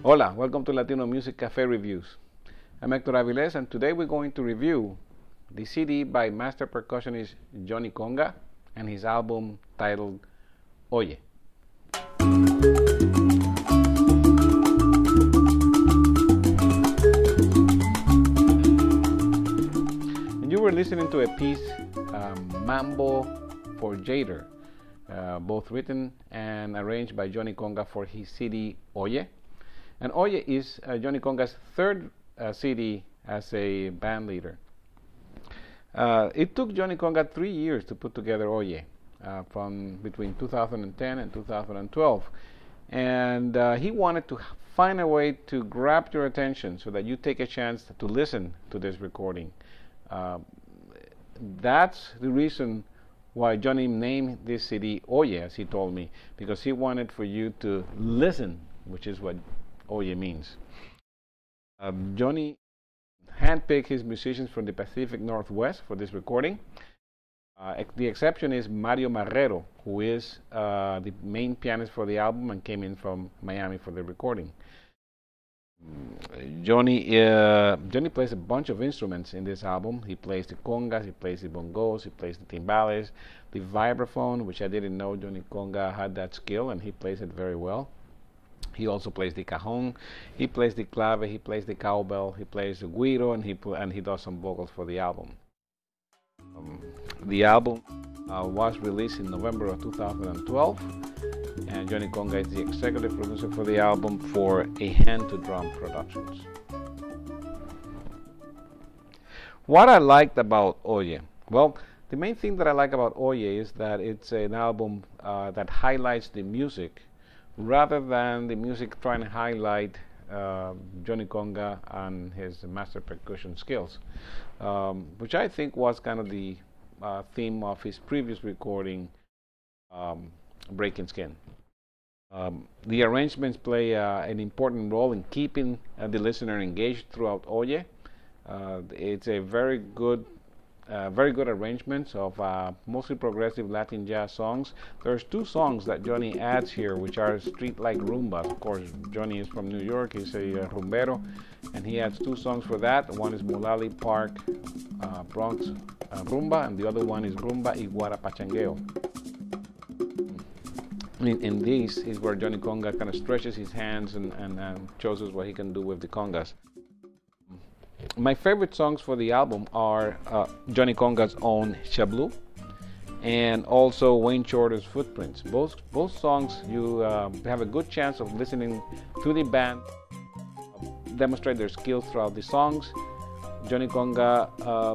Hola, welcome to Latino Music Cafe Reviews. I'm Hector Aviles, and today we're going to review the CD by master percussionist Johnny Conga and his album titled Oye. And you were listening to a piece, Mambo for Jader, both written and arranged by Johnny Conga for his CD Oye. And Oye is Johnny Conga's third CD as a band leader. It took Johnny Conga 3 years to put together Oye, from between 2010 and 2012. And he wanted to find a way to grab your attention so that you take a chance to listen to this recording. That's the reason why Johnny named this CD Oye, as he told me, because he wanted for you to listen, which is what Oye means. Johnny handpicked his musicians from the Pacific Northwest for this recording. The exception is Mario Marrero, who is the main pianist for the album and came in from Miami for the recording. Johnny plays a bunch of instruments in this album. He plays the congas, he plays the bongos, he plays the timbales, the vibraphone, which I didn't know Johnny Conga had that skill, and he plays it very well. He also plays the cajon, he plays the clave, he plays the cowbell, he plays the guiro, and he does some vocals for the album. The album was released in November of 2012, and Johnny Conga is the executive producer for the album for A Hand to Drum Productions. What I liked about Oye? Well, the main thing that I like about Oye is that it's an album that highlights the music rather than the music trying to highlight Johnny Conga and his master percussion skills, which I think was kind of the theme of his previous recording, Breaking Skin. The arrangements play an important role in keeping the listener engaged throughout Oye. It's a very good arrangements of mostly progressive Latin jazz songs. There's two songs that Johnny adds here, which are street-like rumbas. Of course, Johnny is from New York. He's a rumbero, and he adds two songs for that. One is Mulali Park Bronx Rumba, and the other one is Rumba y Guarapachangueo. In these is where Johnny Conga kind of stretches his hands and shows us what he can do with the congas. My favorite songs for the album are Johnny Conga's own Chablu and also Wayne Shorter's Footprints. Both songs you have a good chance of listening to the band demonstrate their skills throughout the songs. Johnny Conga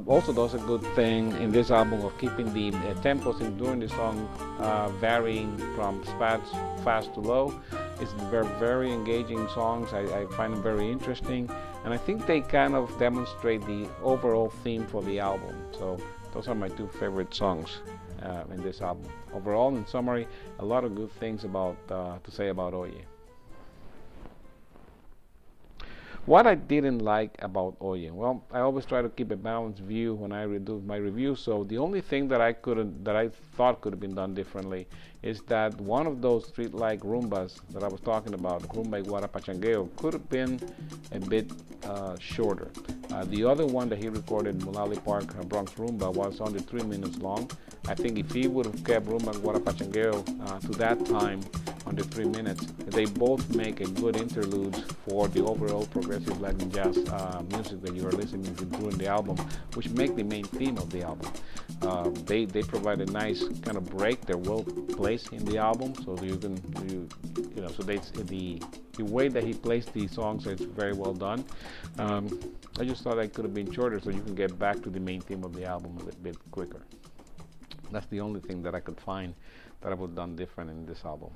also does a good thing in this album of keeping the tempos during the song varying from fast to low. It's very engaging songs. I find them very interesting, and I think they kind of demonstrate the overall theme for the album. So those are my two favorite songs in this album. Overall, in summary, a lot of good things to say about Oye. What I didn't like about Oye, well, I always try to keep a balanced view when I do my review. So the only thing that I thought could have been done differently is that one of those street-like rumbas that I was talking about, Rumba y Guarapachangueo, could have been a bit shorter. The other one that he recorded, Mulali Park Bronx Rumba, was only 3 minutes long. I think if he would have kept Rumba y Guarapachangueo to that time, under 3 minutes, they both make a good interludes for the overall progressive Latin jazz music that you are listening to during the album, which make the main theme of the album. They provide a nice kind of break. They're well placed in the album, so the way that he placed the songs is very well done. I just thought it could have been shorter so you can get back to the main theme of the album a little bit quicker. That's the only thing that I could find that I would have done different in this album.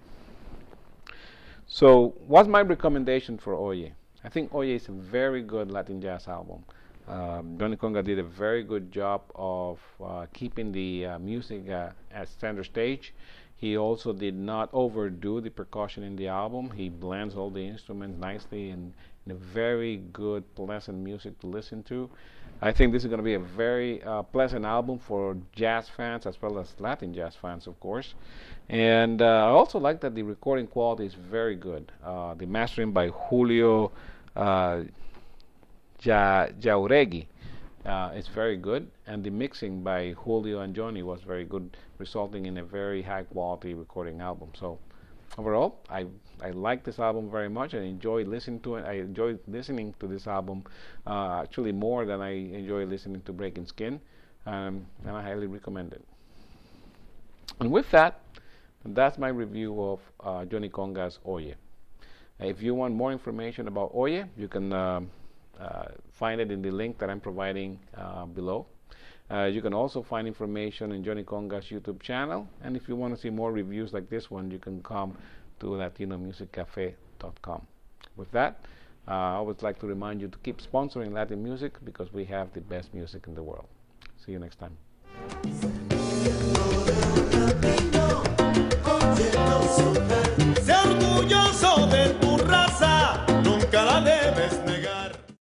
So, what's my recommendation for Oye? I think Oye is a very good Latin jazz album. Johnny Conga did a very good job of keeping the music at center stage. He also did not overdo the percussion in the album. He blends all the instruments nicely and in a very good, pleasant music to listen to. I think this is going to be a very pleasant album for jazz fans as well as Latin jazz fans, of course. And I also like that the recording quality is very good. The mastering by Julio uh, Jauregui is very good, and the mixing by Julio and Johnny was very good, resulting in a very high quality recording album. So overall, I like this album very much. I enjoy listening to it. I enjoy listening to this album actually more than I enjoy listening to Breaking Skin, and I highly recommend it. And with that, that's my review of Johnny Conga's Oye. If you want more information about Oye, you can find it in the link that I'm providing below. You can also find information in Johnny Conga's YouTube channel, and if you want to see more reviews like this one, you can come to latinomusiccafe.com. With that, I would like to remind you to keep sponsoring Latin music because we have the best music in the world. See you next time.